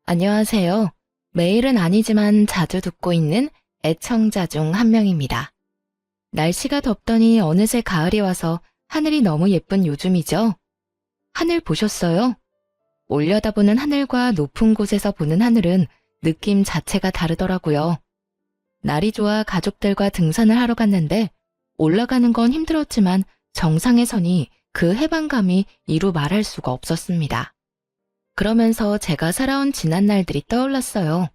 안녕하세요. 매일은 아니지만 자주 듣고 있는 애청자 중 한 명입니다. 날씨가 덥더니 어느새 가을이 와서 하늘이 너무 예쁜 요즘이죠? 하늘 보셨어요? 올려다보는 하늘과 높은 곳에서 보는 하늘은 느낌 자체가 다르더라고요. 날이 좋아 가족들과 등산을 하러 갔는데 올라가는 건 힘들었지만 정상에 서니 그 해방감이 이루 말할 수가 없었습니다. 그러면서 제가 살아온 지난 날들이 떠올랐어요.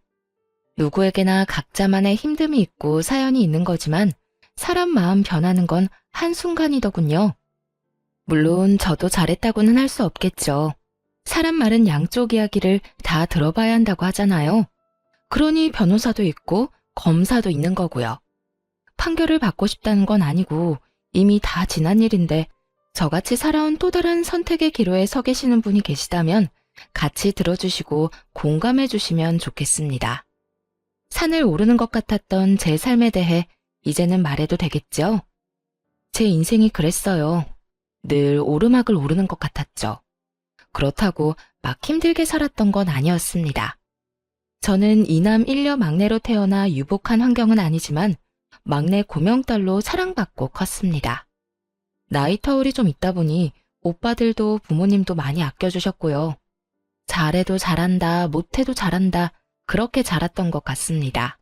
누구에게나 각자만의 힘듦이 있고 사연이 있는 거지만 사람 마음 변하는 건 한순간이더군요. 물론 저도 잘했다고는 할 수 없겠죠. 사람 말은 양쪽 이야기를 다 들어봐야 한다고 하잖아요. 그러니 변호사도 있고 검사도 있는 거고요. 판결을 받고 싶다는 건 아니고 이미 다 지난 일인데 저같이 살아온 또 다른 선택의 기로에 서 계시는 분이 계시다면 같이 들어주시고 공감해 주시면 좋겠습니다. 산을 오르는 것 같았던 제 삶에 대해 이제는 말해도 되겠죠? 제 인생이 그랬어요. 늘 오르막을 오르는 것 같았죠. 그렇다고 막 힘들게 살았던 건 아니었습니다. 저는 이남 일녀 막내로 태어나 유복한 환경은 아니지만 막내 고명딸로 사랑받고 컸습니다. 나이 터울이 좀 있다 보니 오빠들도 부모님도 많이 아껴주셨고요. 잘해도 잘한다, 못해도 잘한다, 그렇게 자랐던 것 같습니다.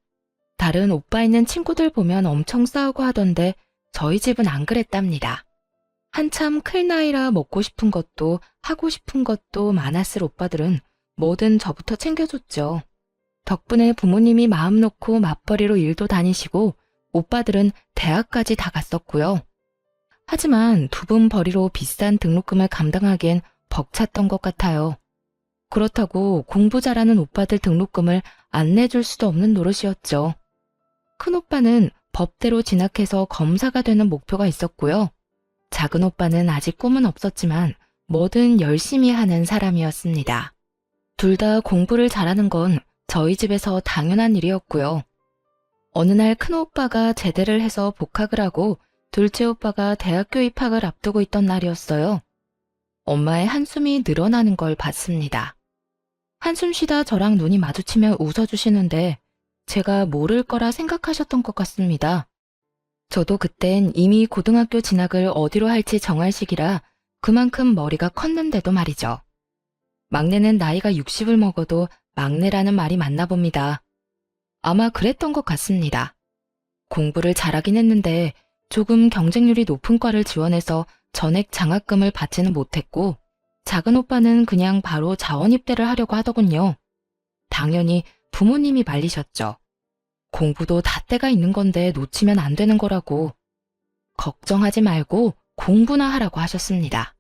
다른 오빠 있는 친구들 보면 엄청 싸우고 하던데 저희 집은 안 그랬답니다. 한참 클 나이라 먹고 싶은 것도 하고 싶은 것도 많았을 오빠들은 뭐든 저부터 챙겨줬죠. 덕분에 부모님이 마음 놓고 맞벌이로 일도 다니시고 오빠들은 대학까지 다 갔었고요. 하지만 두 분 벌이로 비싼 등록금을 감당하기엔 벅찼던 것 같아요. 그렇다고 공부 잘하는 오빠들 등록금을 안 내줄 수도 없는 노릇이었죠. 큰오빠는 법대로 진학해서 검사가 되는 목표가 있었고요. 작은 오빠는 아직 꿈은 없었지만 뭐든 열심히 하는 사람이었습니다. 둘 다 공부를 잘하는 건 저희 집에서 당연한 일이었고요. 어느 날 큰오빠가 제대를 해서 복학을 하고 둘째 오빠가 대학교 입학을 앞두고 있던 날이었어요. 엄마의 한숨이 늘어나는 걸 봤습니다. 한숨 쉬다 저랑 눈이 마주치며 웃어주시는데 제가 모를 거라 생각하셨던 것 같습니다. 저도 그땐 이미 고등학교 진학을 어디로 할지 정할 시기라 그만큼 머리가 컸는데도 말이죠. 막내는 나이가 60을 먹어도 막내라는 말이 맞나 봅니다. 아마 그랬던 것 같습니다. 공부를 잘하긴 했는데 조금 경쟁률이 높은 과를 지원해서 전액 장학금을 받지는 못했고 작은 오빠는 그냥 바로 자원 입대를 하려고 하더군요. 당연히 부모님이 말리셨죠. 공부도 다 때가 있는 건데 놓치면 안 되는 거라고. 걱정하지 말고 공부나 하라고 하셨습니다.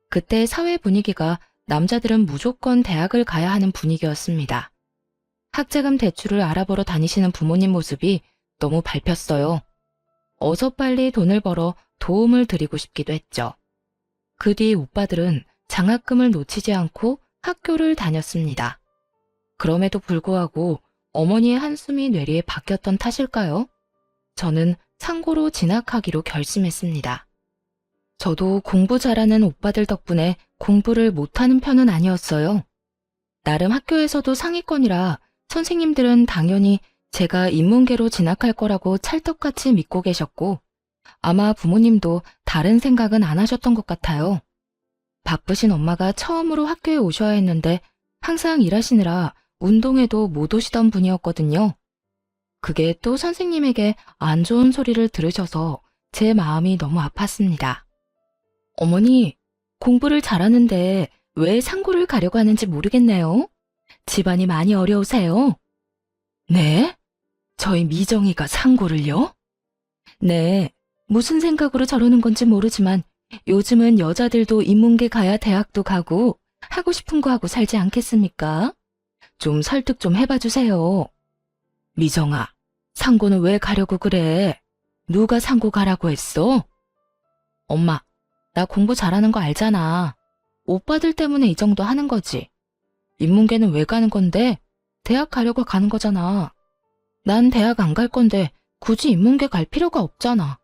그때 사회 분위기가 남자들은 무조건 대학을 가야 하는 분위기였습니다. 학자금 대출을 알아보러 다니시는 부모님 모습이 너무 밟혔어요. 어서 빨리 돈을 벌어 도움을 드리고 싶기도 했죠. 그 뒤 오빠들은 장학금을 놓치지 않고 학교를 다녔습니다. 그럼에도 불구하고 어머니의 한숨이 뇌리에 박혔던 탓일까요? 저는 상고로 진학하기로 결심했습니다. 저도 공부 잘하는 오빠들 덕분에 공부를 못하는 편은 아니었어요. 나름 학교에서도 상위권이라 선생님들은 당연히 제가 인문계로 진학할 거라고 찰떡같이 믿고 계셨고 아마 부모님도 다른 생각은 안 하셨던 것 같아요. 바쁘신 엄마가 처음으로 학교에 오셔야 했는데 항상 일하시느라 운동회도 못 오시던 분이었거든요. 그게 또 선생님에게 안 좋은 소리를 들으셔서 제 마음이 너무 아팠습니다. 어머니, 공부를 잘하는데 왜 상고를 가려고 하는지 모르겠네요. 집안이 많이 어려우세요? 네? 저희 미정이가 상고를요? 네, 무슨 생각으로 저러는 건지 모르지만 요즘은 여자들도 인문계 가야 대학도 가고 하고 싶은 거 하고 살지 않겠습니까? 좀 설득 좀 해봐 주세요. 미정아, 상고는 왜 가려고 그래? 누가 상고 가라고 했어? 엄마, 나 공부 잘하는 거 알잖아. 오빠들 때문에 이 정도 하는 거지. 인문계는 왜 가는 건데? 대학 가려고 가는 거잖아. 난 대학 안 갈 건데 굳이 인문계 갈 필요가 없잖아.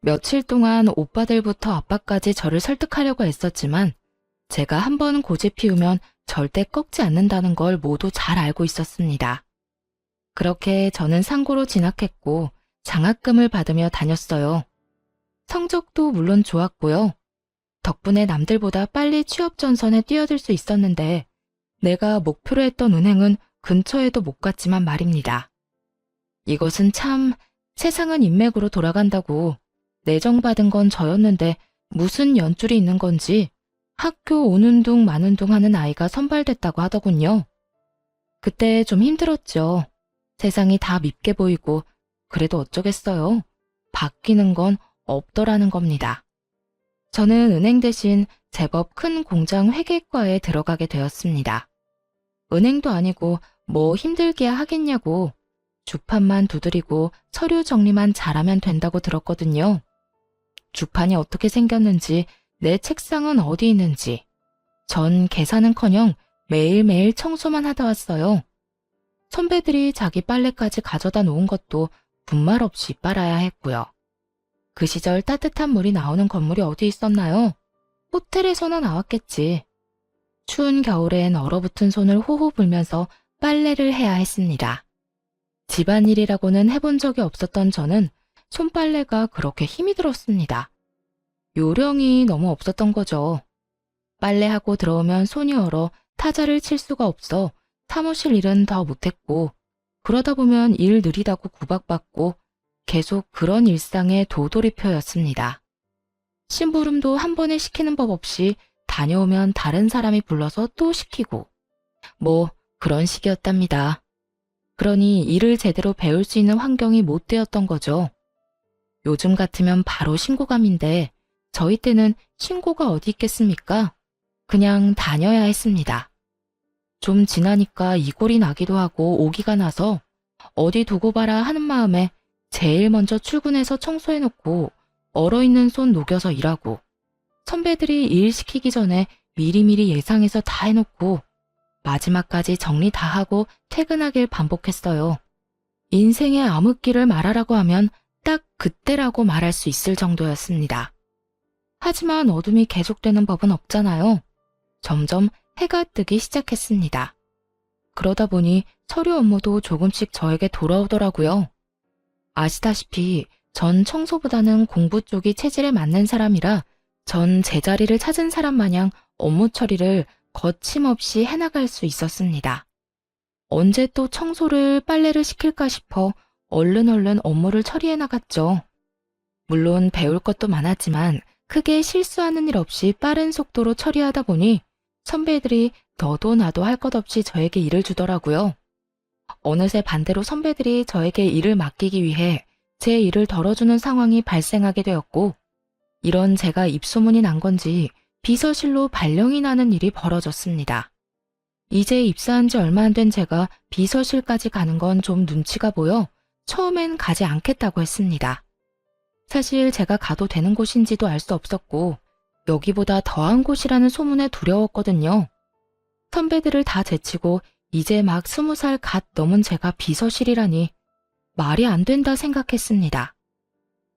며칠 동안 오빠들부터 아빠까지 저를 설득하려고 애썼지만 제가 한번 고집 피우면 절대 꺾지 않는다는 걸 모두 잘 알고 있었습니다. 그렇게 저는 상고로 진학했고 장학금을 받으며 다녔어요. 성적도 물론 좋았고요. 덕분에 남들보다 빨리 취업 전선에 뛰어들 수 있었는데 내가 목표로 했던 은행은 근처에도 못 갔지만 말입니다. 이것은 참 세상은 인맥으로 돌아간다고 내정받은 건 저였는데 무슨 연줄이 있는 건지 학교 오는 둥 마는 둥 하는 아이가 선발됐다고 하더군요. 그때 좀 힘들었죠. 세상이 다 밉게 보이고 그래도 어쩌겠어요. 바뀌는 건 없더라는 겁니다. 저는 은행 대신 제법 큰 공장 회계과에 들어가게 되었습니다. 은행도 아니고 뭐 힘들게야 하겠냐고 주판만 두드리고 서류 정리만 잘하면 된다고 들었거든요. 주판이 어떻게 생겼는지 내 책상은 어디 있는지 전 계산은커녕 매일매일 청소만 하다 왔어요. 선배들이 자기 빨래까지 가져다 놓은 것도 분말 없이 빨아야 했고요. 그 시절 따뜻한 물이 나오는 건물이 어디 있었나요? 호텔에서나 나왔겠지. 추운 겨울엔 얼어붙은 손을 호호 불면서 빨래를 해야 했습니다. 집안일이라고는 해본 적이 없었던 저는 손빨래가 그렇게 힘이 들었습니다. 요령이 너무 없었던 거죠. 빨래하고 들어오면 손이 얼어 타자를 칠 수가 없어 사무실 일은 더 못했고 그러다 보면 일 느리다고 구박받고 계속 그런 일상의 도돌이표였습니다. 심부름도 한 번에 시키는 법 없이 다녀오면 다른 사람이 불러서 또 시키고 뭐 그런 식이었답니다. 그러니 일을 제대로 배울 수 있는 환경이 못 되었던 거죠. 요즘 같으면 바로 신고감인데 저희 때는 신고가 어디 있겠습니까? 그냥 다녀야 했습니다. 좀 지나니까 이골이 나기도 하고 오기가 나서 어디 두고 봐라 하는 마음에 제일 먼저 출근해서 청소해놓고 얼어있는 손 녹여서 일하고 선배들이 일 시키기 전에 미리미리 예상해서 다 해놓고 마지막까지 정리 다 하고 퇴근하길 반복했어요. 인생의 암흑기를 말하라고 하면 딱 그때라고 말할 수 있을 정도였습니다. 하지만 어둠이 계속되는 법은 없잖아요. 점점 해가 뜨기 시작했습니다. 그러다 보니 서류 업무도 조금씩 저에게 돌아오더라고요. 아시다시피 전 청소보다는 공부 쪽이 체질에 맞는 사람이라 전 제자리를 찾은 사람 마냥 업무 처리를 거침없이 해나갈 수 있었습니다. 언제 또 청소를 빨래를 시킬까 싶어 얼른 업무를 처리해 나갔죠. 물론 배울 것도 많았지만 크게 실수하는 일 없이 빠른 속도로 처리하다 보니 선배들이 너도 나도 할 것 없이 저에게 일을 주더라고요. 어느새 반대로 선배들이 저에게 일을 맡기기 위해 제 일을 덜어주는 상황이 발생하게 되었고 이런 제가 입소문이 난 건지 비서실로 발령이 나는 일이 벌어졌습니다. 이제 입사한 지 얼마 안 된 제가 비서실까지 가는 건 좀 눈치가 보여 처음엔 가지 않겠다고 했습니다. 사실 제가 가도 되는 곳인지도 알 수 없었고 여기보다 더한 곳이라는 소문에 두려웠거든요. 선배들을 다 제치고 이제 막 20살 갓 넘은 제가 비서실이라니 말이 안 된다 생각했습니다.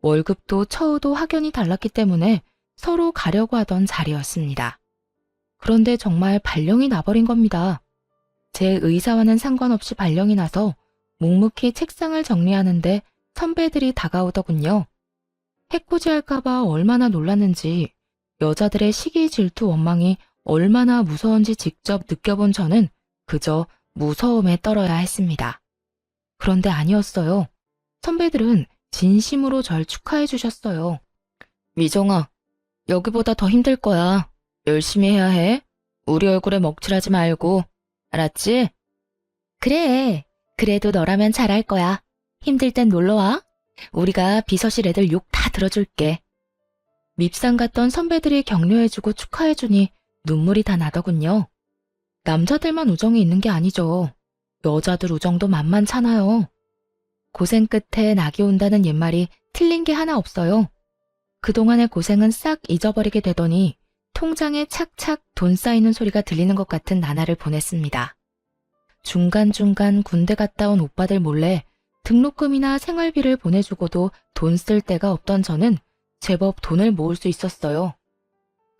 월급도 처우도 확연히 달랐기 때문에 서로 가려고 하던 자리였습니다. 그런데 정말 발령이 나버린 겁니다. 제 의사와는 상관없이 발령이 나서 묵묵히 책상을 정리하는데 선배들이 다가오더군요. 해코지할까봐 얼마나 놀랐는지 여자들의 시기 질투 원망이 얼마나 무서운지 직접 느껴본 저는 그저 무서움에 떨어야 했습니다. 그런데 아니었어요. 선배들은 진심으로 절 축하해 주셨어요. 미정아, 여기보다 더 힘들 거야. 열심히 해야 해. 우리 얼굴에 먹칠하지 말고. 알았지? 그래. 그래도 너라면 잘할 거야. 힘들 땐 놀러와. 우리가 비서실 애들 욕 다 들어줄게. 밉상 같던 선배들이 격려해주고 축하해주니 눈물이 다 나더군요. 남자들만 우정이 있는 게 아니죠. 여자들 우정도 만만찮아요. 고생 끝에 낙이 온다는 옛말이 틀린 게 하나 없어요. 그동안의 고생은 싹 잊어버리게 되더니 통장에 착착 돈 쌓이는 소리가 들리는 것 같은 나날을 보냈습니다. 중간중간 군대 갔다 온 오빠들 몰래 등록금이나 생활비를 보내주고도 돈 쓸 데가 없던 저는 제법 돈을 모을 수 있었어요.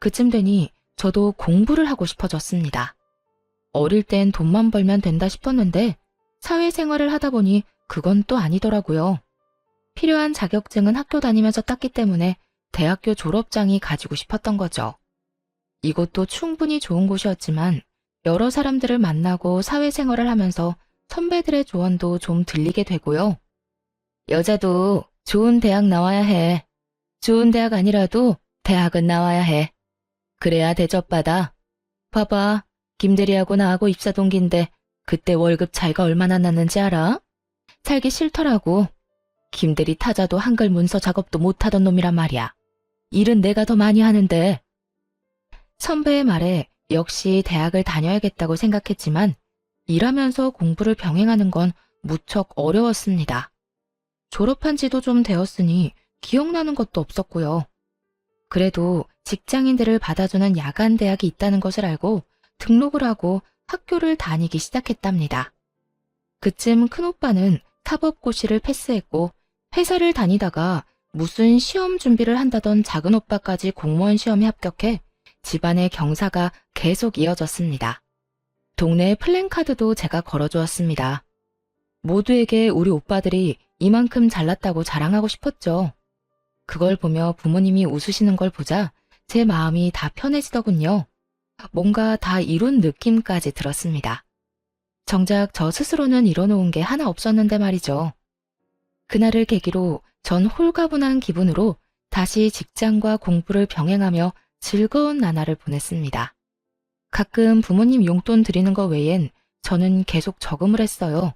그쯤 되니 저도 공부를 하고 싶어졌습니다. 어릴 땐 돈만 벌면 된다 싶었는데 사회생활을 하다 보니 그건 또 아니더라고요. 필요한 자격증은 학교 다니면서 땄기 때문에 대학교 졸업장이 가지고 싶었던 거죠. 이곳도 충분히 좋은 곳이었지만 여러 사람들을 만나고 사회생활을 하면서 선배들의 조언도 좀 들리게 되고요. 여자도 좋은 대학 나와야 해. 좋은 대학 아니라도 대학은 나와야 해. 그래야 대접받아. 봐봐, 김대리하고 나하고 입사 동기인데 그때 월급 차이가 얼마나 났는지 알아? 살기 싫더라고. 김대리 타자도 한글 문서 작업도 못하던 놈이란 말이야. 일은 내가 더 많이 하는데. 선배의 말에 역시 대학을 다녀야겠다고 생각했지만 일하면서 공부를 병행하는 건 무척 어려웠습니다. 졸업한 지도 좀 되었으니 기억나는 것도 없었고요. 그래도 직장인들을 받아주는 야간 대학이 있다는 것을 알고 등록을 하고 학교를 다니기 시작했답니다. 그쯤 큰오빠는 사법고시를 패스했고 회사를 다니다가 무슨 시험 준비를 한다던 작은오빠까지 공무원 시험에 합격해 집안의 경사가 계속 이어졌습니다. 동네 플랜카드도 제가 걸어주었습니다. 모두에게 우리 오빠들이 이만큼 잘났다고 자랑하고 싶었죠. 그걸 보며 부모님이 웃으시는 걸 보자 제 마음이 다 편해지더군요. 뭔가 다 이룬 느낌까지 들었습니다. 정작 저 스스로는 이뤄놓은 게 하나 없었는데 말이죠. 그날을 계기로 전 홀가분한 기분으로 다시 직장과 공부를 병행하며 즐거운 나날을 보냈습니다. 가끔 부모님 용돈 드리는 거 외엔 저는 계속 저금을 했어요.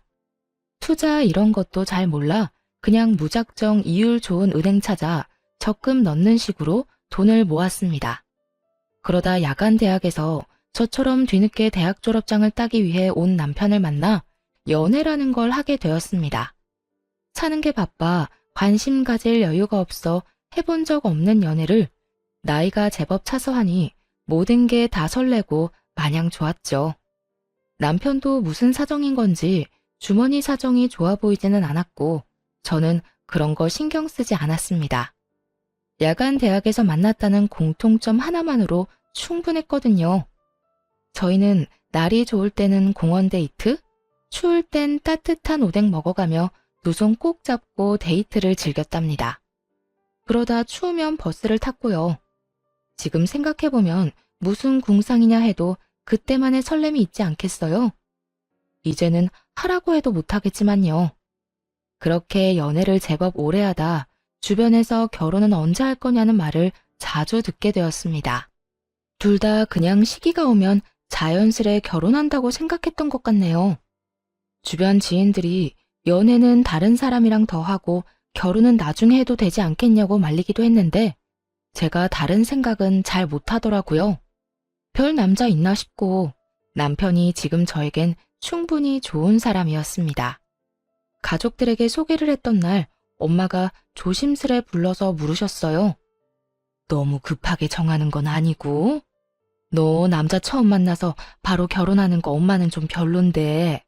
투자 이런 것도 잘 몰라 그냥 무작정 이율 좋은 은행 찾아 적금 넣는 식으로 돈을 모았습니다. 그러다 야간 대학에서 저처럼 뒤늦게 대학 졸업장을 따기 위해 온 남편을 만나 연애라는 걸 하게 되었습니다. 사는 게 바빠 관심 가질 여유가 없어 해본 적 없는 연애를 나이가 제법 차서 하니 모든 게 다 설레고 마냥 좋았죠. 남편도 무슨 사정인 건지 주머니 사정이 좋아 보이지는 않았고 저는 그런 거 신경 쓰지 않았습니다. 야간 대학에서 만났다는 공통점 하나만으로 충분했거든요. 저희는 날이 좋을 때는 공원 데이트, 추울 땐 따뜻한 오뎅 먹어가며 두 손 꼭 잡고 데이트를 즐겼답니다. 그러다 추우면 버스를 탔고요. 지금 생각해보면 무슨 궁상이냐 해도 그때만의 설렘이 있지 않겠어요? 이제는 하라고 해도 못하겠지만요. 그렇게 연애를 제법 오래 하다 주변에서 결혼은 언제 할 거냐는 말을 자주 듣게 되었습니다. 둘 다 그냥 시기가 오면 자연스레 결혼한다고 생각했던 것 같네요. 주변 지인들이 연애는 다른 사람이랑 더 하고 결혼은 나중에 해도 되지 않겠냐고 말리기도 했는데 제가 다른 생각은 잘 못하더라고요. 별 남자 있나 싶고 남편이 지금 저에겐 충분히 좋은 사람이었습니다. 가족들에게 소개를 했던 날 엄마가 조심스레 불러서 물으셨어요. 너무 급하게 정하는 건 아니고? 너 남자 처음 만나서 바로 결혼하는 거 엄마는 좀 별론데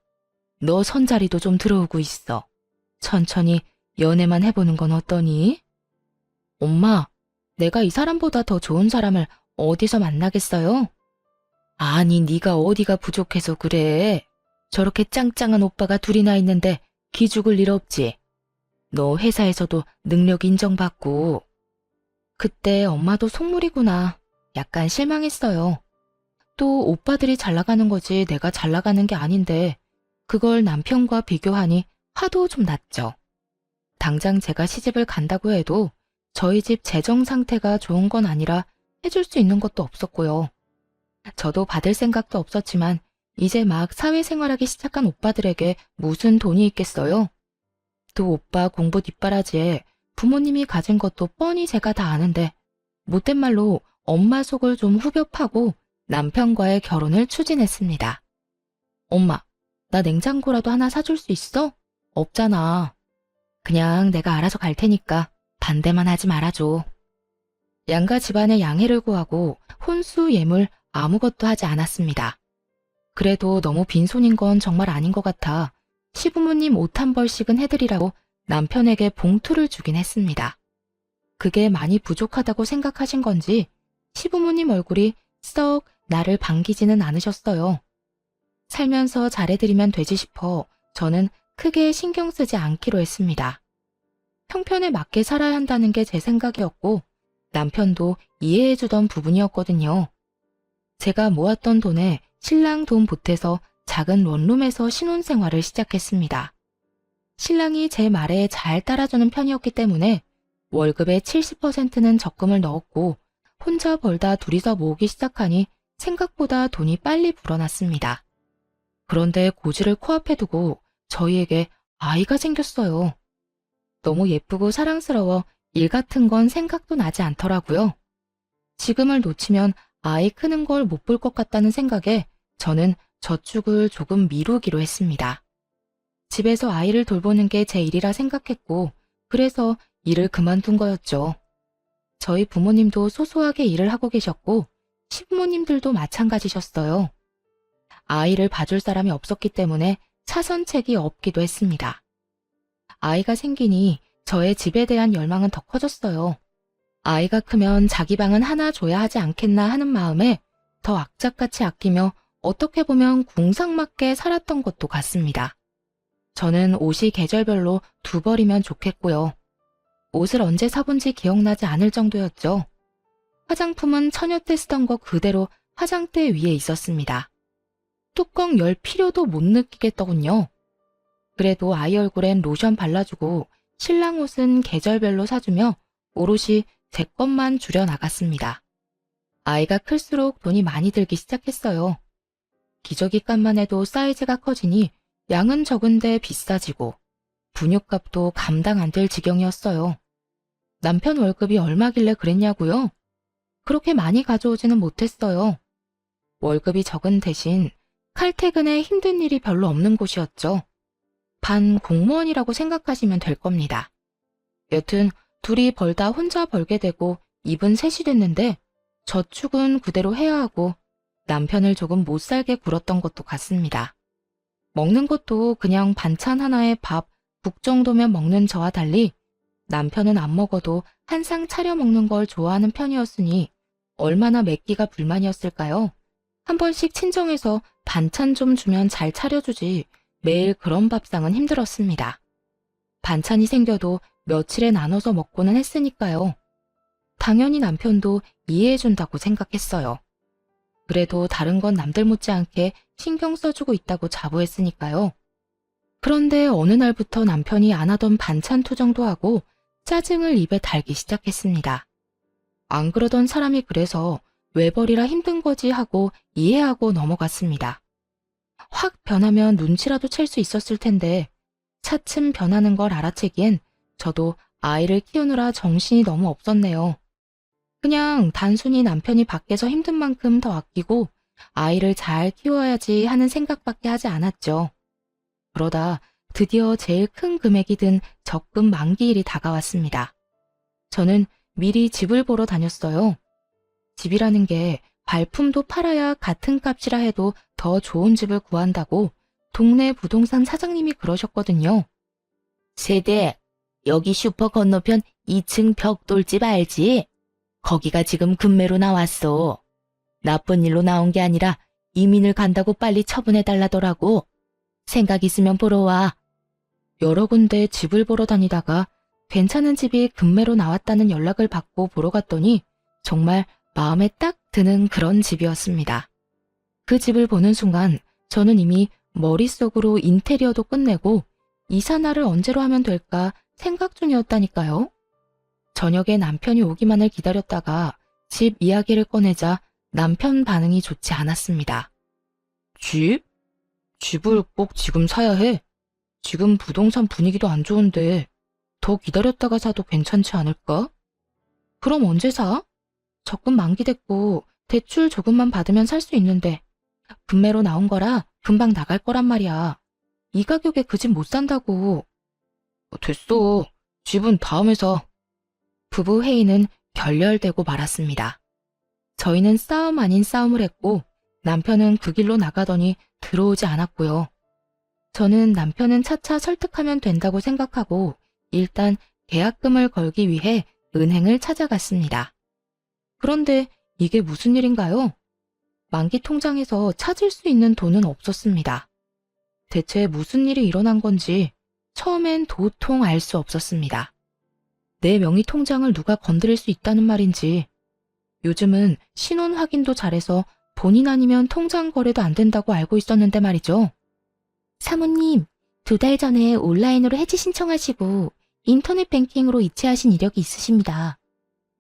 너 선자리도 좀 들어오고 있어. 천천히 연애만 해보는 건 어떠니? 엄마, 내가 이 사람보다 더 좋은 사람을 어디서 만나겠어요? 아니, 네가 어디가 부족해서 그래. 저렇게 짱짱한 오빠가 둘이나 있는데 기죽을 일 없지. 너 회사에서도 능력 인정받고. 그때 엄마도 속물이구나. 약간 실망했어요. 또 오빠들이 잘 나가는 거지 내가 잘 나가는 게 아닌데 그걸 남편과 비교하니 화도 좀 났죠. 당장 제가 시집을 간다고 해도 저희 집 재정 상태가 좋은 건 아니라 해줄 수 있는 것도 없었고요. 저도 받을 생각도 없었지만 이제 막 사회생활하기 시작한 오빠들에게 무슨 돈이 있겠어요? 또 오빠 공부 뒷바라지에 부모님이 가진 것도 뻔히 제가 다 아는데 못된 말로 엄마 속을 좀 후벼 파고 남편과의 결혼을 추진했습니다. 엄마, 나 냉장고라도 하나 사줄 수 있어? 없잖아. 그냥 내가 알아서 갈 테니까 반대만 하지 말아줘. 양가 집안의 양해를 구하고 혼수 예물 아무것도 하지 않았습니다. 그래도 너무 빈손인 건 정말 아닌 것 같아 시부모님 옷 한 벌씩은 해드리라고 남편에게 봉투를 주긴 했습니다. 그게 많이 부족하다고 생각하신 건지 시부모님 얼굴이 썩 나를 반기지는 않으셨어요. 살면서 잘해드리면 되지 싶어 저는 크게 신경 쓰지 않기로 했습니다. 형편에 맞게 살아야 한다는 게 제 생각이었고 남편도 이해해주던 부분이었거든요. 제가 모았던 돈에 신랑 돈 보태서 작은 원룸에서 신혼생활을 시작했습니다. 신랑이 제 말에 잘 따라주는 편이었기 때문에 월급의 70%는 적금을 넣었고 혼자 벌다 둘이서 모으기 시작하니 생각보다 돈이 빨리 불어났습니다. 그런데 고지를 코앞에 두고 저희에게 아이가 생겼어요. 너무 예쁘고 사랑스러워 일 같은 건 생각도 나지 않더라고요. 지금을 놓치면 아이 크는 걸 못 볼 것 같다는 생각에 저는 저축을 조금 미루기로 했습니다. 집에서 아이를 돌보는 게 제 일이라 생각했고 그래서 일을 그만둔 거였죠. 저희 부모님도 소소하게 일을 하고 계셨고 시부모님들도 마찬가지셨어요. 아이를 봐줄 사람이 없었기 때문에 차선책이 없기도 했습니다. 아이가 생기니 저의 집에 대한 열망은 더 커졌어요. 아이가 크면 자기 방은 하나 줘야 하지 않겠나 하는 마음에 더 악착같이 아끼며 어떻게 보면 궁상맞게 살았던 것도 같습니다. 저는 옷이 계절별로 두 벌이면 좋겠고요. 옷을 언제 사본지 기억나지 않을 정도였죠. 화장품은 처녀 때 쓰던 거 그대로 화장대 위에 있었습니다. 뚜껑 열 필요도 못 느끼겠더군요. 그래도 아이 얼굴엔 로션 발라주고 신랑 옷은 계절별로 사주며 오롯이 제 것만 줄여나갔습니다. 아이가 클수록 돈이 많이 들기 시작했어요. 기저귀값만 해도 사이즈가 커지니 양은 적은데 비싸지고 분유값도 감당 안 될 지경이었어요. 남편 월급이 얼마길래 그랬냐고요? 그렇게 많이 가져오지는 못했어요. 월급이 적은 대신 칼퇴근에 힘든 일이 별로 없는 곳이었죠. 반 공무원이라고 생각하시면 될 겁니다. 여튼 둘이 벌다 혼자 벌게 되고 입은 셋이 됐는데 저축은 그대로 해야 하고 남편을 조금 못 살게 굴었던 것도 같습니다. 먹는 것도 그냥 반찬 하나에 밥, 국 정도면 먹는 저와 달리 남편은 안 먹어도 한 상 차려 먹는 걸 좋아하는 편이었으니 얼마나 맵기가 불만이었을까요? 한 번씩 친정에서 반찬 좀 주면 잘 차려주지 매일 그런 밥상은 힘들었습니다. 반찬이 생겨도 며칠에 나눠서 먹고는 했으니까요. 당연히 남편도 이해해준다고 생각했어요. 그래도 다른 건 남들 못지않게 신경 써주고 있다고 자부했으니까요. 그런데 어느 날부터 남편이 안 하던 반찬 투정도 하고 짜증을 입에 달기 시작했습니다. 안 그러던 사람이 그래서 외벌이라 힘든 거지 하고 이해하고 넘어갔습니다. 확 변하면 눈치라도 챌 수 있었을 텐데 차츰 변하는 걸 알아채기엔 저도 아이를 키우느라 정신이 너무 없었네요. 그냥 단순히 남편이 밖에서 힘든 만큼 더 아끼고 아이를 잘 키워야지 하는 생각밖에 하지 않았죠. 그러다 드디어 제일 큰 금액이 든 적금 만기일이 다가왔습니다. 저는 미리 집을 보러 다녔어요. 집이라는 게 발품도 팔아야 같은 값이라 해도 더 좋은 집을 구한다고 동네 부동산 사장님이 그러셨거든요. 세대, 여기 슈퍼 건너편 2층 벽돌집 알지? 거기가 지금 급매로 나왔어. 나쁜 일로 나온 게 아니라 이민을 간다고 빨리 처분해달라더라고. 생각 있으면 보러 와. 여러 군데 집을 보러 다니다가 괜찮은 집이 급매로 나왔다는 연락을 받고 보러 갔더니 정말 마음에 딱 드는 그런 집이었습니다. 그 집을 보는 순간 저는 이미 머릿속으로 인테리어도 끝내고 이사날을 언제로 하면 될까 생각 중이었다니까요. 저녁에 남편이 오기만을 기다렸다가 집 이야기를 꺼내자 남편 반응이 좋지 않았습니다. 집? 집을 꼭 지금 사야 해? 지금 부동산 분위기도 안 좋은데 더 기다렸다가 사도 괜찮지 않을까? 그럼 언제 사? 적금 만기됐고 대출 조금만 받으면 살 수 있는데 급매로 나온 거라 금방 나갈 거란 말이야. 이 가격에 그 집 못 산다고. 됐어. 집은 다음에 사. 부부 회의는 결렬되고 말았습니다. 저희는 싸움 아닌 싸움을 했고 남편은 그 길로 나가더니 들어오지 않았고요. 저는 남편은 차차 설득하면 된다고 생각하고 일단 계약금을 걸기 위해 은행을 찾아갔습니다. 그런데 이게 무슨 일인가요? 만기 통장에서 찾을 수 있는 돈은 없었습니다. 대체 무슨 일이 일어난 건지 처음엔 도통 알 수 없었습니다. 내 명의 통장을 누가 건드릴 수 있다는 말인지, 요즘은 신원 확인도 잘해서 본인 아니면 통장 거래도 안 된다고 알고 있었는데 말이죠. 사모님, 2달 전에 온라인으로 해지 신청하시고 인터넷 뱅킹으로 이체하신 이력이 있으십니다.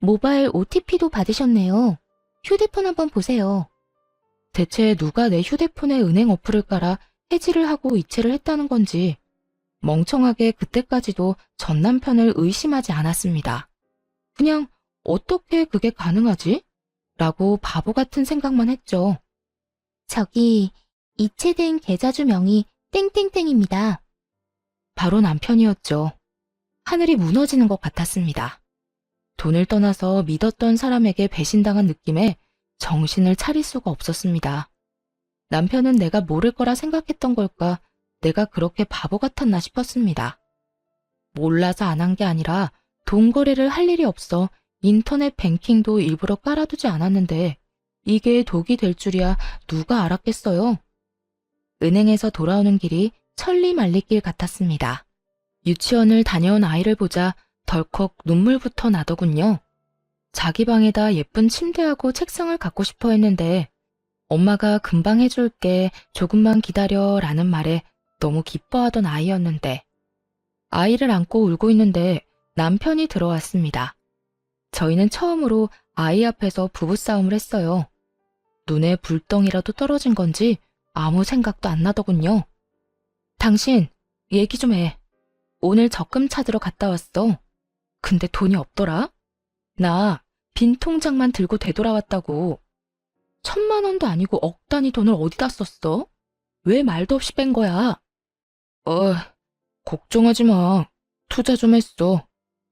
모바일 OTP도 받으셨네요. 휴대폰 한번 보세요. 대체 누가 내 휴대폰에 은행 어플을 깔아 해지를 하고 이체를 했다는 건지 멍청하게 그때까지도 전 남편을 의심하지 않았습니다. 그냥 어떻게 그게 가능하지? 라고 바보 같은 생각만 했죠. 저기 이체된 계좌주 명이 땡땡땡입니다. 바로 남편이었죠. 하늘이 무너지는 것 같았습니다. 돈을 떠나서 믿었던 사람에게 배신당한 느낌에 정신을 차릴 수가 없었습니다. 남편은 내가 모를 거라 생각했던 걸까, 내가 그렇게 바보 같았나 싶었습니다. 몰라서 안 한 게 아니라 돈 거래를 할 일이 없어 인터넷 뱅킹도 일부러 깔아두지 않았는데 이게 독이 될 줄이야 누가 알았겠어요. 은행에서 돌아오는 길이 천리말리길 같았습니다. 유치원을 다녀온 아이를 보자 덜컥 눈물부터 나더군요. 자기 방에다 예쁜 침대하고 책상을 갖고 싶어 했는데 엄마가 금방 해줄게, 조금만 기다려 라는 말에 너무 기뻐하던 아이였는데, 아이를 안고 울고 있는데 남편이 들어왔습니다. 저희는 처음으로 아이 앞에서 부부싸움을 했어요. 눈에 불덩이라도 떨어진 건지 아무 생각도 안 나더군요. 당신, 얘기 좀 해. 오늘 적금 찾으러 갔다 왔어. 근데 돈이 없더라? 나 빈 통장만 들고 되돌아왔다고. 1,000만 원도 아니고 억 단위 돈을 어디다 썼어? 왜 말도 없이 뺀 거야? 걱정하지 마. 투자 좀 했어.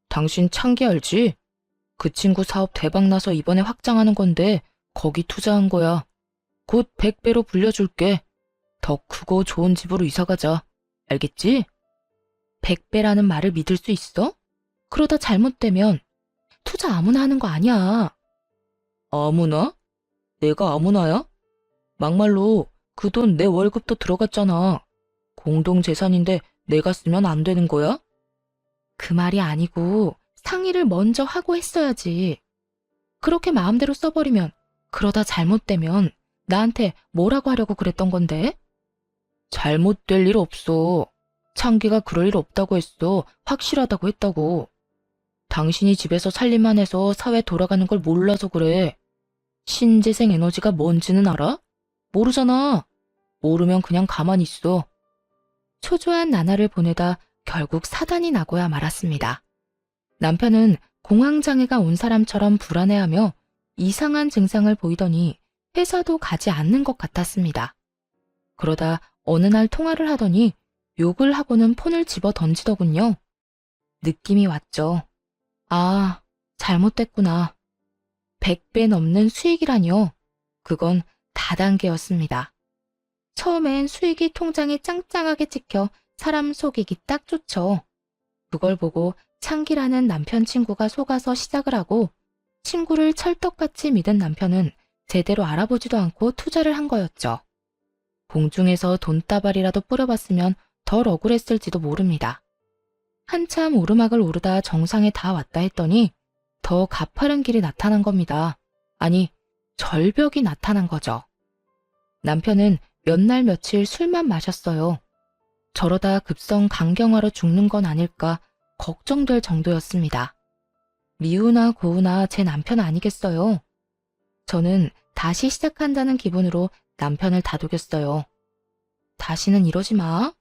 당신 창기 알지? 그 친구 사업 대박 나서 이번에 확장하는 건데 거기 투자한 거야. 곧 100배로 불려줄게. 더 크고 좋은 집으로 이사 가자. 알겠지? 100배라는 말을 믿을 수 있어? 그러다 잘못되면 투자 아무나 하는 거 아니야. 아무나? 내가 아무나야? 막말로 그 돈 내 월급도 들어갔잖아. 공동재산인데 내가 쓰면 안 되는 거야? 그 말이 아니고 상의를 먼저 하고 했어야지. 그렇게 마음대로 써버리면, 그러다 잘못되면 나한테 뭐라고 하려고 그랬던 건데? 잘못될 일 없어. 창기가 그럴 일 없다고 했어. 확실하다고 했다고. 당신이 집에서 살림만 해서 사회 돌아가는 걸 몰라서 그래. 신재생 에너지가 뭔지는 알아? 모르잖아. 모르면 그냥 가만히 있어. 초조한 나날을 보내다 결국 사단이 나고야 말았습니다. 남편은 공황장애가 온 사람처럼 불안해하며 이상한 증상을 보이더니 회사도 가지 않는 것 같았습니다. 그러다 어느 날 통화를 하더니 욕을 하고는 폰을 집어 던지더군요. 느낌이 왔죠. 아, 잘못됐구나. 100배 넘는 수익이라뇨. 그건 다단계였습니다. 처음엔 수익이 통장에 짱짱하게 찍혀 사람 속이기 딱 좋죠. 그걸 보고 창기라는 남편 친구가 속아서 시작을 하고, 친구를 철떡같이 믿은 남편은 제대로 알아보지도 않고 투자를 한 거였죠. 공중에서 돈다발이라도 뿌려봤으면 덜 억울했을지도 모릅니다. 한참 오르막을 오르다 정상에 다 왔다 했더니 더 가파른 길이 나타난 겁니다. 아니, 절벽이 나타난 거죠. 남편은 몇 날 며칠 술만 마셨어요. 저러다 급성 간경화로 죽는 건 아닐까 걱정될 정도였습니다. 미우나 고우나 제 남편 아니겠어요? 저는 다시 시작한다는 기분으로 남편을 다독였어요. 다시는 이러지 마.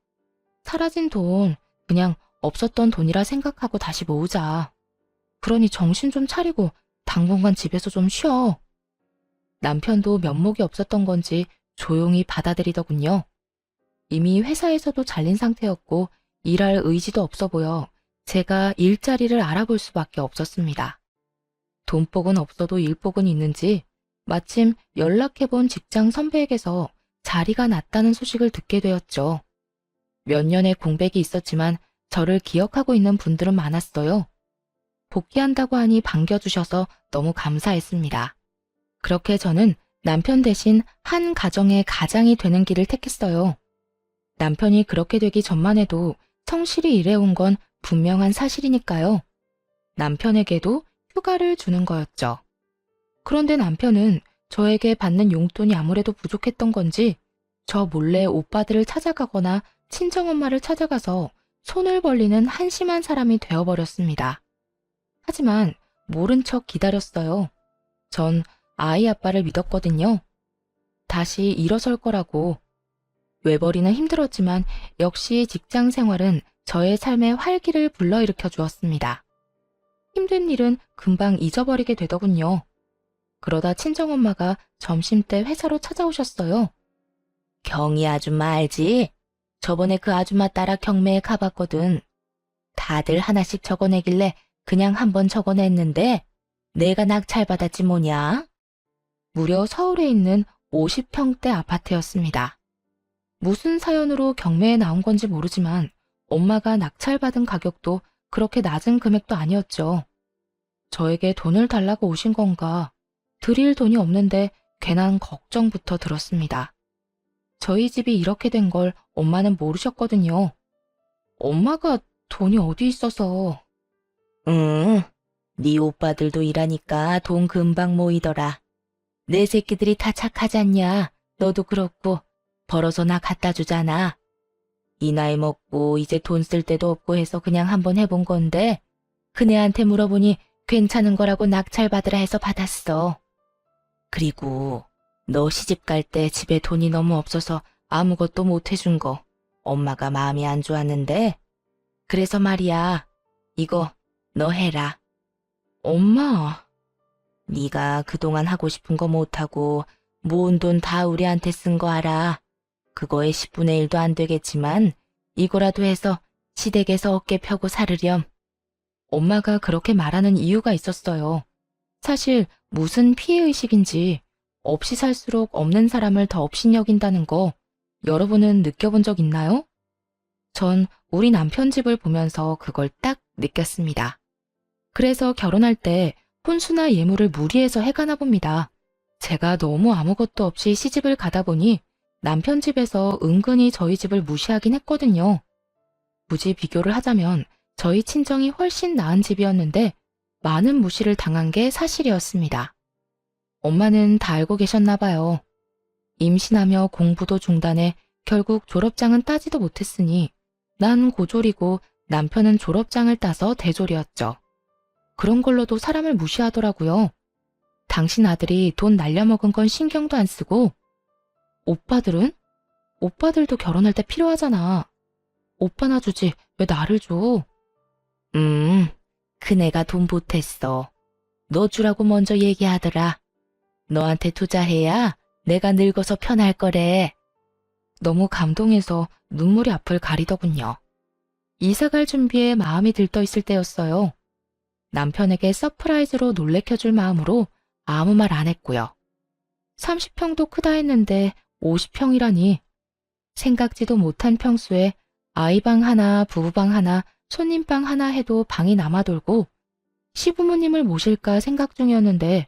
사라진 돈 그냥 없었던 돈이라 생각하고 다시 모으자. 그러니 정신 좀 차리고 당분간 집에서 좀 쉬어. 남편도 면목이 없었던 건지 조용히 받아들이더군요. 이미 회사에서도 잘린 상태였고 일할 의지도 없어 보여 제가 일자리를 알아볼 수밖에 없었습니다. 돈복은 없어도 일복은 있는지 마침 연락해본 직장 선배에게서 자리가 났다는 소식을 듣게 되었죠. 몇 년의 공백이 있었지만 저를 기억하고 있는 분들은 많았어요. 복귀한다고 하니 반겨주셔서 너무 감사했습니다. 그렇게 저는 남편 대신 한 가정의 가장이 되는 길을 택했어요. 남편이 그렇게 되기 전만 해도 성실히 일해온 건 분명한 사실이니까요. 남편에게도 휴가를 주는 거였죠. 그런데 남편은 저에게 받는 용돈이 아무래도 부족했던 건지 저 몰래 오빠들을 찾아가거나 친정엄마를 찾아가서 손을 벌리는 한심한 사람이 되어버렸습니다. 하지만 모른 척 기다렸어요. 전 아이 아빠를 믿었거든요. 다시 일어설 거라고. 외벌이는 힘들었지만 역시 직장 생활은 저의 삶에 활기를 불러일으켜 주었습니다. 힘든 일은 금방 잊어버리게 되더군요. 그러다 친정엄마가 점심때 회사로 찾아오셨어요. 경희 아줌마 알지? 저번에 그 아줌마 따라 경매에 가봤거든. 다들 하나씩 적어내길래 그냥 한번 적어냈는데 내가 낙찰받았지 뭐냐? 무려 서울에 있는 50평대 아파트였습니다. 무슨 사연으로 경매에 나온 건지 모르지만 엄마가 낙찰받은 가격도 그렇게 낮은 금액도 아니었죠. 저에게 돈을 달라고 오신 건가? 드릴 돈이 없는데 괜한 걱정부터 들었습니다. 저희 집이 이렇게 된 걸 엄마는 모르셨거든요. 엄마가 돈이 어디 있어서. 네 오빠들도 일하니까 돈 금방 모이더라. 내 새끼들이 다 착하잖냐. 너도 그렇고 벌어서 나 갖다 주잖아. 이 나이 먹고 이제 돈 쓸 데도 없고 해서 그냥 한번 해본 건데 그네한테 물어보니 괜찮은 거라고 낙찰 받으라 해서 받았어. 그리고 너 시집 갈 때 집에 돈이 너무 없어서 아무것도 못 해준 거 엄마가 마음이 안 좋았는데 그래서 말이야. 이거 너 해라. 엄마. 네가 그동안 하고 싶은 거 못하고 모은 돈 다 우리한테 쓴 거 알아. 그거의 10분의 1도 안 되겠지만 이거라도 해서 시댁에서 어깨 펴고 살으렴. 엄마가 그렇게 말하는 이유가 있었어요. 사실 무슨 피해의식인지 없이 살수록 없는 사람을 더 업신여긴다는 거 여러분은 느껴본 적 있나요? 전 우리 남편 집을 보면서 그걸 딱 느꼈습니다. 그래서 결혼할 때 혼수나 예물을 무리해서 해가나 봅니다. 제가 너무 아무것도 없이 시집을 가다 보니 남편 집에서 은근히 저희 집을 무시하긴 했거든요. 굳이 비교를 하자면 저희 친정이 훨씬 나은 집이었는데 많은 무시를 당한 게 사실이었습니다. 엄마는 다 알고 계셨나 봐요. 임신하며 공부도 중단해 결국 졸업장은 따지도 못했으니 난 고졸이고 남편은 졸업장을 따서 대졸이었죠. 그런 걸로도 사람을 무시하더라고요. 당신 아들이 돈 날려먹은 건 신경도 안 쓰고 오빠들은? 오빠들도 결혼할 때 필요하잖아. 오빠나 주지 왜 나를 줘? 그네가 돈 보탰어. 너 주라고 먼저 얘기하더라. 너한테 투자해야 내가 늙어서 편할 거래. 너무 감동해서 눈물이 앞을 가리더군요. 이사갈 준비에 마음이 들떠 있을 때였어요. 남편에게 서프라이즈로 놀래켜줄 마음으로 아무 말 안 했고요. 30평도 크다 했는데 50평이라니. 생각지도 못한 평수에 아이방 하나, 부부방 하나, 손님방 하나 해도 방이 남아돌고 시부모님을 모실까 생각 중이었는데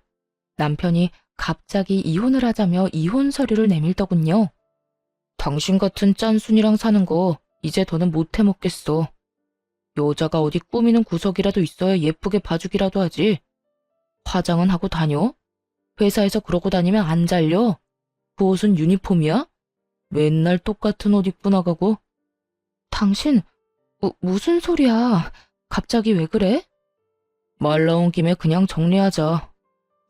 남편이 갑자기 이혼을 하자며 이혼 서류를 내밀더군요. 당신 같은 짠순이랑 사는 거 이제 더는 못 해먹겠어. 여자가 어디 꾸미는 구석이라도 있어야 예쁘게 봐주기라도 하지. 화장은 하고 다녀? 회사에서 그러고 다니면 안 잘려? 그 옷은 유니폼이야? 맨날 똑같은 옷 입고 나가고. 당신 무슨 소리야? 갑자기 왜 그래? 말 나온 김에 그냥 정리하자.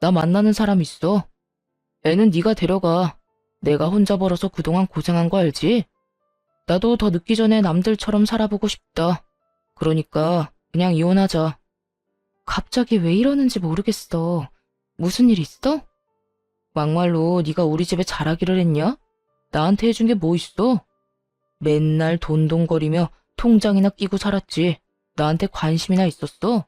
나 만나는 사람 있어. 애는 네가 데려가. 내가 혼자 벌어서 그동안 고생한 거 알지? 나도 더 늦기 전에 남들처럼 살아보고 싶다. 그러니까 그냥 이혼하자. 갑자기 왜 이러는지 모르겠어. 무슨 일 있어? 막말로 네가 우리 집에 잘하기를 했냐? 나한테 해준 게 뭐 있어? 맨날 돈돈거리며 통장이나 끼고 살았지. 나한테 관심이나 있었어?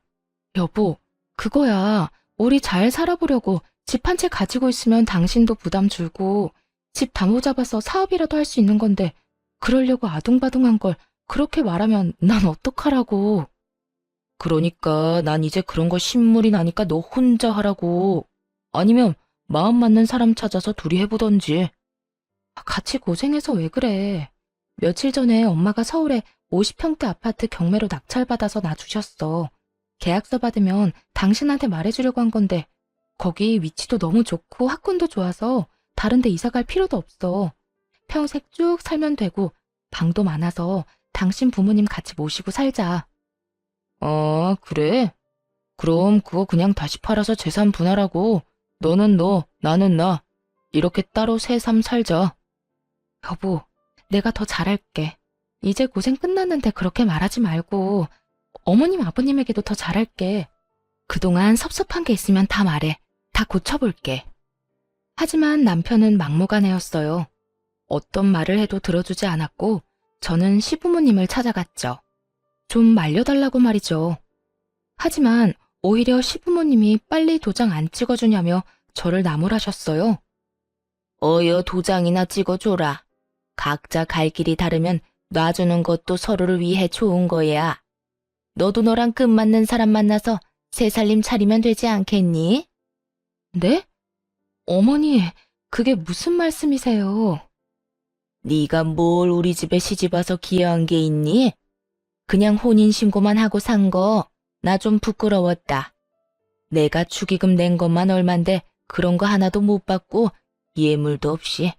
여보, 그거야. 우리 잘 살아보려고 집 한 채 가지고 있으면 당신도 부담 줄고 집 담보 잡아서 사업이라도 할 수 있는 건데 그러려고 아둥바둥한 걸 그렇게 말하면 난 어떡하라고. 그러니까 난 이제 그런 거 신물이 나니까 너 혼자 하라고. 아니면 마음 맞는 사람 찾아서 둘이 해보던지. 같이 고생해서 왜 그래. 며칠 전에 엄마가 서울에 50평대 아파트 경매로 낙찰받아서 놔주셨어. 계약서 받으면 당신한테 말해주려고 한 건데 거기 위치도 너무 좋고 학군도 좋아서 다른 데 이사 갈 필요도 없어. 평생 쭉 살면 되고 방도 많아서 당신 부모님 같이 모시고 살자. 그래? 그럼 그거 그냥 다시 팔아서 재산 분할하고 너는 너, 나는 나. 이렇게 따로 새삼 살자. 여보, 내가 더 잘할게. 이제 고생 끝났는데 그렇게 말하지 말고 어머님 아버님에게도 더 잘할게. 그동안 섭섭한 게 있으면 다 말해. 다 고쳐볼게. 하지만 남편은 막무가내였어요. 어떤 말을 해도 들어주지 않았고 저는 시부모님을 찾아갔죠. 좀 말려달라고 말이죠. 하지만 오히려 시부모님이 빨리 도장 안 찍어주냐며 저를 나무라셨어요. 어여 도장이나 찍어줘라. 각자 갈 길이 다르면 놔주는 것도 서로를 위해 좋은 거야. 너도 너랑 끝맞는 사람 만나서 새 살림 차리면 되지 않겠니? 네? 어머니, 그게 무슨 말씀이세요? 네가 뭘 우리 집에 시집와서 기여한 게 있니? 그냥 혼인신고만 하고 산 거 나 좀 부끄러웠다. 내가 축의금 낸 것만 얼만데 그런 거 하나도 못 받고 예물도 없이.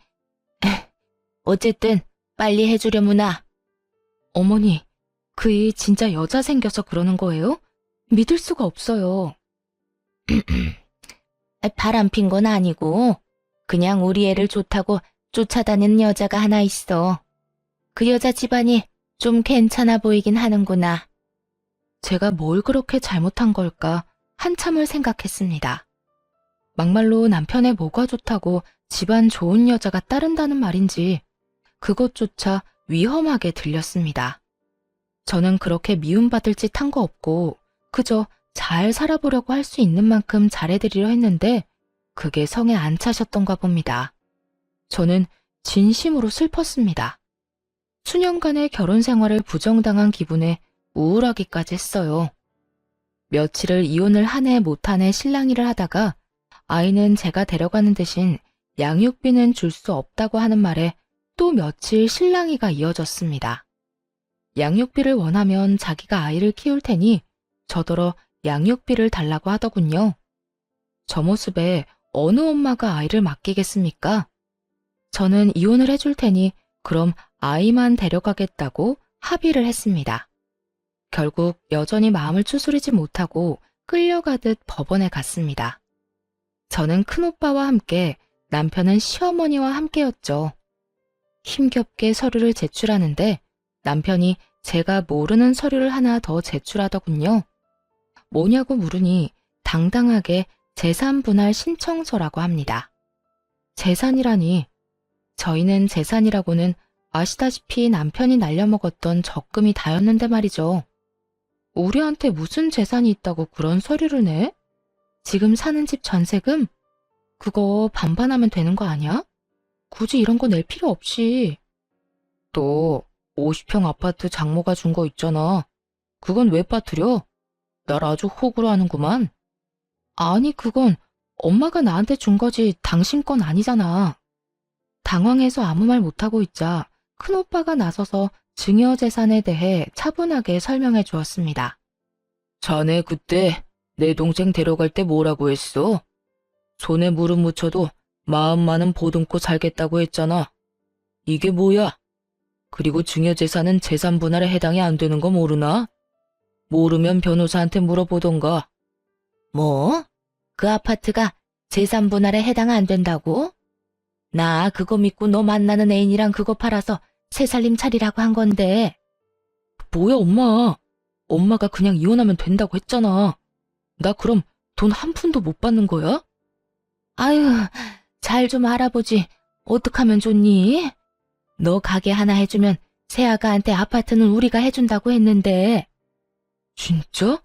어쨌든 빨리 해주려무나. 어머니, 그 일 진짜 여자 생겨서 그러는 거예요? 믿을 수가 없어요. 바람 핀 건 아니고 그냥 우리 애를 좋다고 쫓아다니는 여자가 하나 있어. 그 여자 집안이 좀 괜찮아 보이긴 하는구나. 제가 뭘 그렇게 잘못한 걸까 한참을 생각했습니다. 막말로 남편의 뭐가 좋다고 집안 좋은 여자가 따른다는 말인지 그것조차 위험하게 들렸습니다. 저는 그렇게 미움받을 짓 한 거 없고 그저 잘 살아보려고 할 수 있는 만큼 잘해드리려 했는데 그게 성에 안 차셨던가 봅니다. 저는 진심으로 슬펐습니다. 수년간의 결혼 생활을 부정당한 기분에 우울하기까지 했어요. 며칠을 이혼을 한 해 못 한 해 실랑이를 하다가 아이는 제가 데려가는 대신 양육비는 줄 수 없다고 하는 말에 또 며칠 실랑이가 이어졌습니다. 양육비를 원하면 자기가 아이를 키울 테니 저더러 양육비를 달라고 하더군요. 저 모습에 어느 엄마가 아이를 맡기겠습니까? 저는 이혼을 해줄 테니 그럼 아이만 데려가겠다고 합의를 했습니다. 결국 여전히 마음을 추스리지 못하고 끌려가듯 법원에 갔습니다. 저는 큰오빠와 함께 남편은 시어머니와 함께였죠. 힘겹게 서류를 제출하는데 남편이 제가 모르는 서류를 하나 더 제출하더군요. 뭐냐고 물으니 당당하게 재산분할 신청서라고 합니다. 재산이라니, 저희는 재산이라고는 아시다시피 남편이 날려먹었던 적금이 다였는데 말이죠. 우리한테 무슨 재산이 있다고 그런 서류를 내? 지금 사는 집 전세금? 그거 반반하면 되는 거 아니야? 굳이 이런 거 낼 필요 없이. 또 50평 아파트 장모가 준 거 있잖아. 그건 왜 빠뜨려? 날 아주 호구로 하는구만. 아니, 그건 엄마가 나한테 준 거지 당신 건 아니잖아. 당황해서 아무 말 못하고 있자 큰오빠가 나서서 증여재산에 대해 차분하게 설명해 주었습니다. 자네 그때 내 동생 데려갈 때 뭐라고 했어? 손에 무릎 묻혀도 마음 많은 보듬고 살겠다고 했잖아. 이게 뭐야? 그리고 증여재산은 재산 분할에 해당이 안 되는 거 모르나? 모르면 변호사한테 물어보던가. 뭐? 그 아파트가 재산 분할에 해당 안 된다고? 나 그거 믿고 너 만나는 애인이랑 그거 팔아서 새 살림 차리라고 한 건데. 뭐야 엄마. 엄마가 그냥 이혼하면 된다고 했잖아. 나 그럼 돈 한 푼도 못 받는 거야? 아유, 잘 좀 알아보지. 어떡하면 좋니? 너 가게 하나 해주면 새아가한테 아파트는 우리가 해준다고 했는데. 진짜?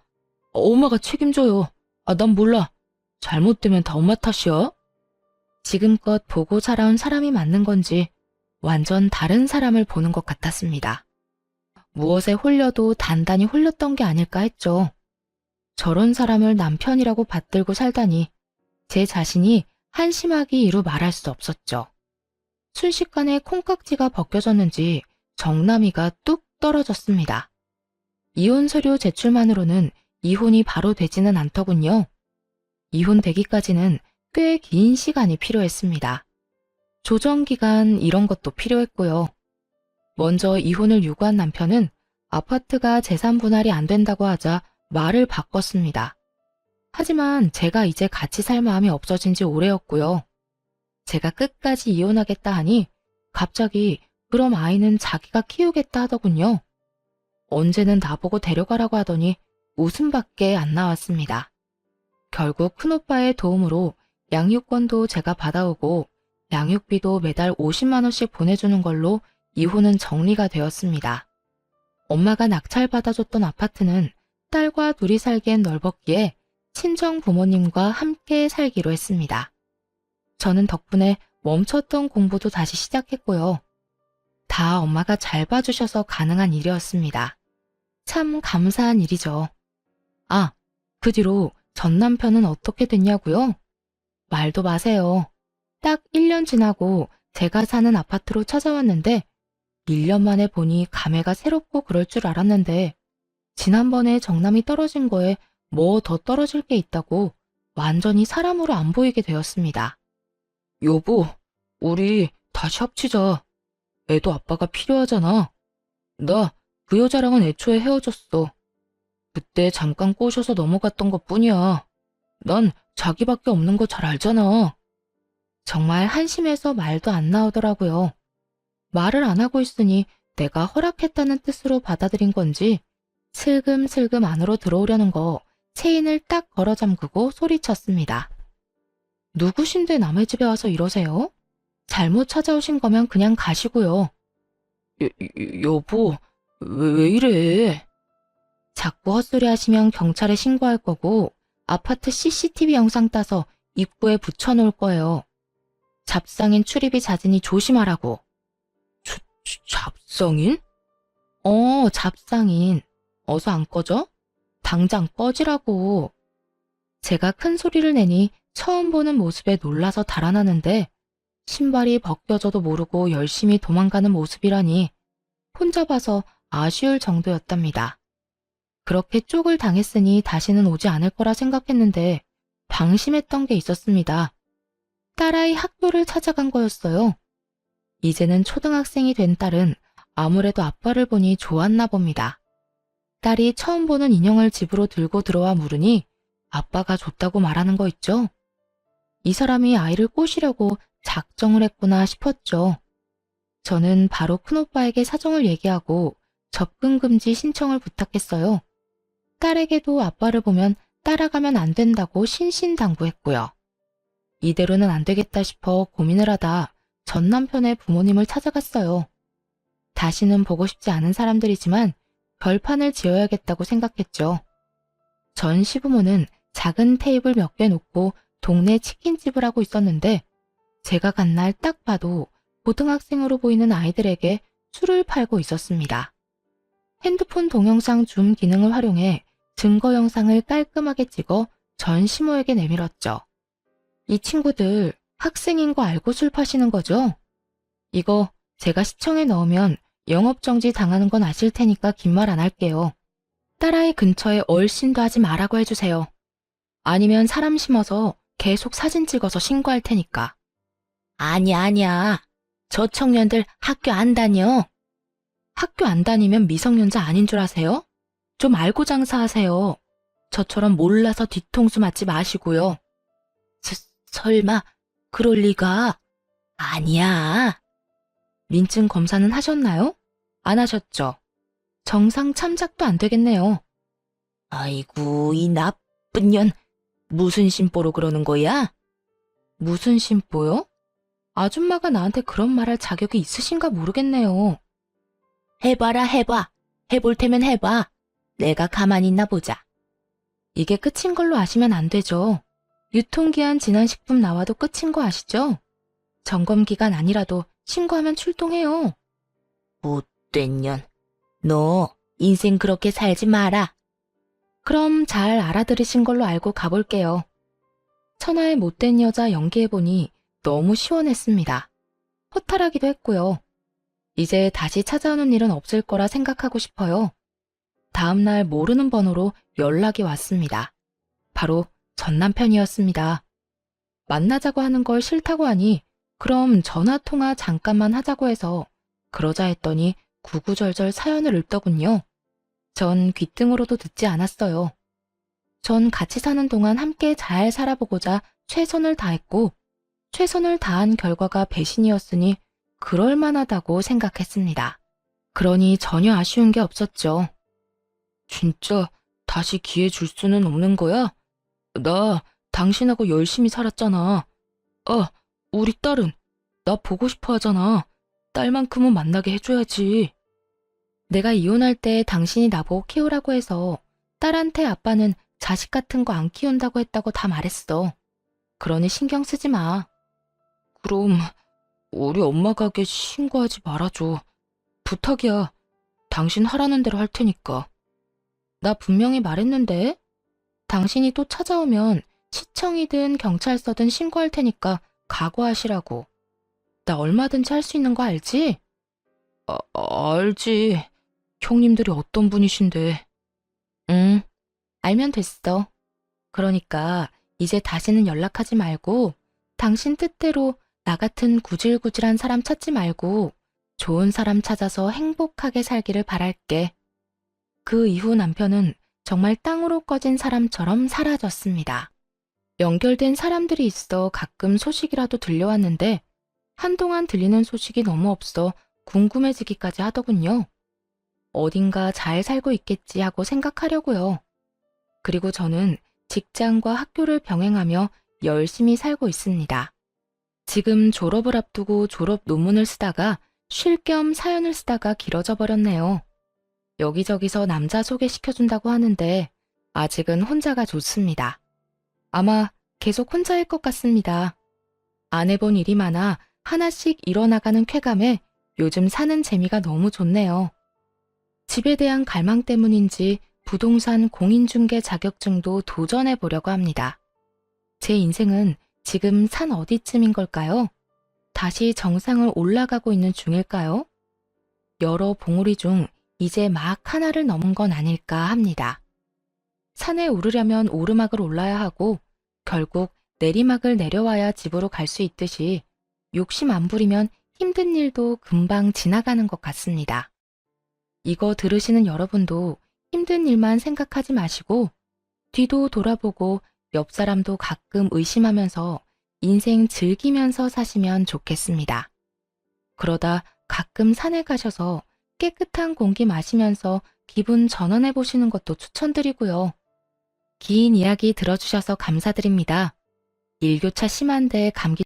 엄마가 책임져요. 난 몰라. 잘못되면 다 엄마 탓이야. 지금껏 보고 살아온 사람이 맞는 건지 완전 다른 사람을 보는 것 같았습니다. 무엇에 홀려도 단단히 홀렸던 게 아닐까 했죠. 저런 사람을 남편이라고 받들고 살다니 제 자신이 한심하기 이루 말할 수 없었죠. 순식간에 콩깍지가 벗겨졌는지 정남이가 뚝 떨어졌습니다. 이혼 서류 제출만으로는 이혼이 바로 되지는 않더군요. 이혼되기까지는 꽤 긴 시간이 필요했습니다. 조정기간 이런 것도 필요했고요. 먼저 이혼을 요구한 남편은 아파트가 재산 분할이 안 된다고 하자 말을 바꿨습니다. 하지만 제가 이제 같이 살 마음이 없어진 지 오래였고요. 제가 끝까지 이혼하겠다 하니 갑자기 그럼 아이는 자기가 키우겠다 하더군요. 언제는 나보고 데려가라고 하더니 웃음밖에 안 나왔습니다. 결국 큰오빠의 도움으로 양육권도 제가 받아오고 양육비도 매달 50만 원씩 보내주는 걸로 이혼은 정리가 되었습니다. 엄마가 낙찰받아줬던 아파트는 딸과 둘이 살기엔 넓었기에 친정 부모님과 함께 살기로 했습니다. 저는 덕분에 멈췄던 공부도 다시 시작했고요. 다 엄마가 잘 봐주셔서 가능한 일이었습니다. 참 감사한 일이죠. 아, 그 뒤로 전 남편은 어떻게 됐냐고요? 말도 마세요. 딱 1년 지나고 제가 사는 아파트로 찾아왔는데 1년 만에 보니 감회가 새롭고 그럴 줄 알았는데 지난번에 정남이 떨어진 거에 뭐 더 떨어질 게 있다고 완전히 사람으로 안 보이게 되었습니다. 여보, 우리 다시 합치자. 애도 아빠가 필요하잖아. 나 그 여자랑은 애초에 헤어졌어. 그때 잠깐 꼬셔서 넘어갔던 것뿐이야. 난 자기밖에 없는 거 잘 알잖아. 정말 한심해서 말도 안 나오더라고요. 말을 안 하고 있으니 내가 허락했다는 뜻으로 받아들인 건지 슬금슬금 안으로 들어오려는 거 체인을 딱 걸어 잠그고 소리쳤습니다. 누구신데 남의 집에 와서 이러세요? 잘못 찾아오신 거면 그냥 가시고요. 여보, 왜 이래? 자꾸 헛소리 하시면 경찰에 신고할 거고 아파트 CCTV 영상 따서 입구에 붙여놓을 거예요. 잡상인 출입이 잦으니 조심하라고. 잡상인? 잡상인. 어서 안 꺼져? 당장 꺼지라고. 제가 큰 소리를 내니 처음 보는 모습에 놀라서 달아나는데 신발이 벗겨져도 모르고 열심히 도망가는 모습이라니 혼자 봐서 아쉬울 정도였답니다. 그렇게 쪽을 당했으니 다시는 오지 않을 거라 생각했는데 방심했던 게 있었습니다. 딸아이 학교를 찾아간 거였어요. 이제는 초등학생이 된 딸은 아무래도 아빠를 보니 좋았나 봅니다. 딸이 처음 보는 인형을 집으로 들고 들어와 물으니 아빠가 줬다고 말하는 거 있죠? 이 사람이 아이를 꼬시려고 작정을 했구나 싶었죠. 저는 바로 큰오빠에게 사정을 얘기하고 접근 금지 신청을 부탁했어요. 딸에게도 아빠를 보면 따라가면 안 된다고 신신당부했고요. 이대로는 안 되겠다 싶어 고민을 하다 전 남편의 부모님을 찾아갔어요. 다시는 보고 싶지 않은 사람들이지만 별판을 지어야겠다고 생각했죠. 전 시부모는 작은 테이블 몇 개 놓고 동네 치킨집을 하고 있었는데 제가 간 날 딱 봐도 고등학생으로 보이는 아이들에게 술을 팔고 있었습니다. 핸드폰 동영상 줌 기능을 활용해 증거 영상을 깔끔하게 찍어 전 시모에게 내밀었죠. 이 친구들 학생인 거 알고 술 파시는 거죠? 이거 제가 시청에 넣으면 영업정지 당하는 건 아실 테니까 긴 말 안 할게요. 딸아이 근처에 얼씬도 하지 말라고 해주세요. 아니면 사람 심어서 계속 사진 찍어서 신고할 테니까. 아니야. 저 청년들 학교 안 다녀. 학교 안 다니면 미성년자 아닌 줄 아세요? 좀 알고 장사하세요. 저처럼 몰라서 뒤통수 맞지 마시고요. 설마 그럴 리가. 아니야. 민증 검사는 하셨나요? 안 하셨죠? 정상 참작도 안 되겠네요. 아이고, 이 나쁜 년. 무슨 심보로 그러는 거야? 무슨 심보요? 아줌마가 나한테 그런 말할 자격이 있으신가 모르겠네요. 해봐라, 해봐. 해볼 테면 해봐. 내가 가만히 있나 보자. 이게 끝인 걸로 아시면 안 되죠. 유통기한 지난 식품 나와도 끝인 거 아시죠? 점검기간 아니라도 신고하면 출동해요. 못된 년. 너 인생 그렇게 살지 마라. 그럼 잘 알아들으신 걸로 알고 가볼게요. 천하의 못된 여자 연기해보니 너무 시원했습니다. 허탈하기도 했고요. 이제 다시 찾아오는 일은 없을 거라 생각하고 싶어요. 다음날 모르는 번호로 연락이 왔습니다. 바로 전 남편이었습니다. 만나자고 하는 걸 싫다고 하니 그럼 전화통화 잠깐만 하자고 해서 그러자 했더니 구구절절 사연을 읊더군요. 전 귓등으로도 듣지 않았어요. 전 같이 사는 동안 함께 잘 살아보고자 최선을 다했고 최선을 다한 결과가 배신이었으니 그럴만하다고 생각했습니다. 그러니 전혀 아쉬운 게 없었죠. 진짜 다시 기회 줄 수는 없는 거야? 나 당신하고 열심히 살았잖아. 우리 딸은 나 보고 싶어 하잖아. 딸만큼은 만나게 해줘야지. 내가 이혼할 때 당신이 나보고 키우라고 해서 딸한테 아빠는 자식 같은 거 안 키운다고 했다고 다 말했어. 그러니 신경 쓰지 마. 그럼 우리 엄마 가게 신고하지 말아줘. 부탁이야. 당신 하라는 대로 할 테니까. 나 분명히 말했는데? 당신이 또 찾아오면 시청이든 경찰서든 신고할 테니까 각오하시라고. 나 얼마든지 할 수 있는 거 알지? 알지. 형님들이 어떤 분이신데. 응, 알면 됐어. 그러니까 이제 다시는 연락하지 말고 당신 뜻대로 나 같은 구질구질한 사람 찾지 말고 좋은 사람 찾아서 행복하게 살기를 바랄게. 그 이후 남편은 정말 땅으로 꺼진 사람처럼 사라졌습니다. 연결된 사람들이 있어 가끔 소식이라도 들려왔는데 한동안 들리는 소식이 너무 없어 궁금해지기까지 하더군요. 어딘가 잘 살고 있겠지 하고 생각하려고요. 그리고 저는 직장과 학교를 병행하며 열심히 살고 있습니다. 지금 졸업을 앞두고 졸업 논문을 쓰다가 쉴 겸 사연을 쓰다가 길어져 버렸네요. 여기저기서 남자 소개시켜준다고 하는데 아직은 혼자가 좋습니다. 아마 계속 혼자일 것 같습니다. 안 해본 일이 많아 하나씩 일어나가는 쾌감에 요즘 사는 재미가 너무 좋네요. 집에 대한 갈망 때문인지 부동산 공인중개 자격증도 도전해 보려고 합니다. 제 인생은 지금 산 어디쯤인 걸까요? 다시 정상을 올라가고 있는 중일까요? 여러 봉우리 중 이제 막 하나를 넘은 건 아닐까 합니다. 산에 오르려면 오르막을 올라야 하고 결국 내리막을 내려와야 집으로 갈 수 있듯이 욕심 안 부리면 힘든 일도 금방 지나가는 것 같습니다. 이거 들으시는 여러분도 힘든 일만 생각하지 마시고 뒤도 돌아보고 옆 사람도 가끔 의심하면서 인생 즐기면서 사시면 좋겠습니다. 그러다 가끔 산에 가셔서 깨끗한 공기 마시면서 기분 전환해 보시는 것도 추천드리고요. 긴 이야기 들어주셔서 감사드립니다. 일교차 심한데 감기